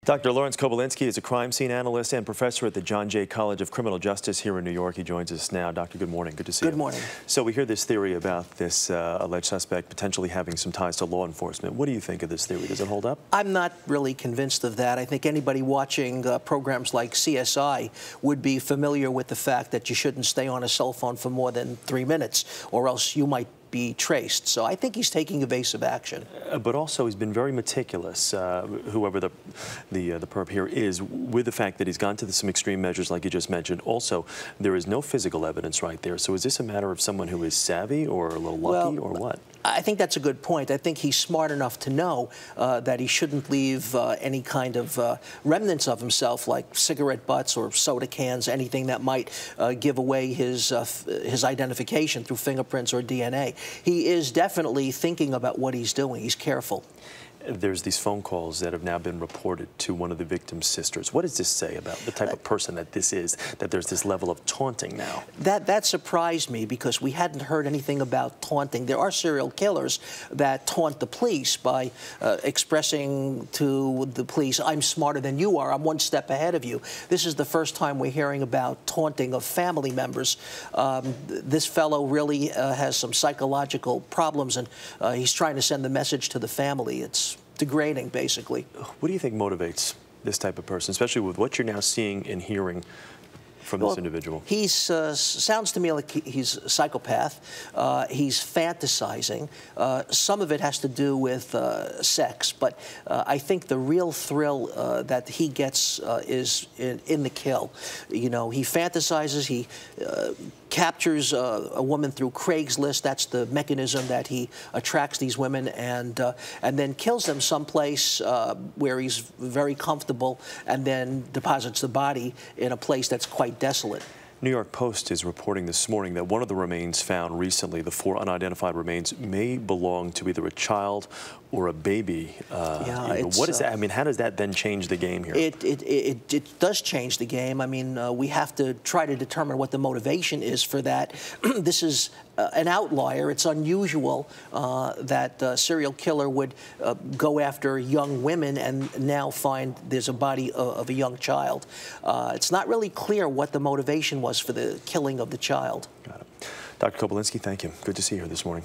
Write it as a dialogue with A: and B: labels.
A: Dr. Lawrence Kobilinsky is a crime scene analyst and professor at the John Jay College of Criminal Justice here in New York. He joins us now. Doctor, good morning. Good to see you.
B: Good morning.
A: So we hear this theory about this alleged suspect potentially having some ties to law enforcement. What do you think of this theory? Does it hold up?
B: I'm not really convinced of that. I think anybody watching programs like CSI would be familiar with the fact that you shouldn't stay on a cell phone for more than 3 minutes, or else you might be traced. So I think he's taking evasive action.
A: But also he's been very meticulous, whoever the perp here is, with the fact that he's gone to some extreme measures like you just mentioned. Also, there is no physical evidence right there. So is this a matter of someone who is savvy or a little lucky, or what?
B: I think that's a good point. I think he's smart enough to know that he shouldn't leave any kind of remnants of himself, like cigarette butts or soda cans, anything that might give away his identification through fingerprints or DNA. He is definitely thinking about what he's doing. He's careful.
A: There's these phone calls that have now been reported to one of the victim's sisters. What does this say about the type of person that this is, that there's this level of taunting now?
B: That surprised me, because we hadn't heard anything about taunting. There are serial killers that taunt the police by expressing to the police, I'm smarter than you are, I'm one step ahead of you. This is the first time we're hearing about taunting of family members. This fellow really has some psychological problems, and he's trying to send the message to the family. It's degrading, basically.
A: What do you think motivates this type of person, especially with what you're now seeing and hearing from this individual?
B: He sounds to me like he's a psychopath. He's fantasizing. Some of it has to do with sex, but I think the real thrill that he gets is in the kill. You know, he fantasizes, he captures a woman through Craigslist. That's the mechanism that he attracts these women, and then kills them someplace where he's very comfortable, and then deposits the body in a place that's quite desolate.
A: New York Post is reporting this morning that one of the remains found recently, the 4 unidentified remains, may belong to either a child or a baby. What is that? I mean, how does that then change the game here?
B: It does change the game. I mean, we have to try to determine what the motivation is for that. This is an outlier. It's unusual that a serial killer would go after young women and now find there's a body of a young child. It's not really clear what the motivation was for the killing of the child.
A: Got it. Dr. Kobilinsky, thank you. Good to see you here this morning.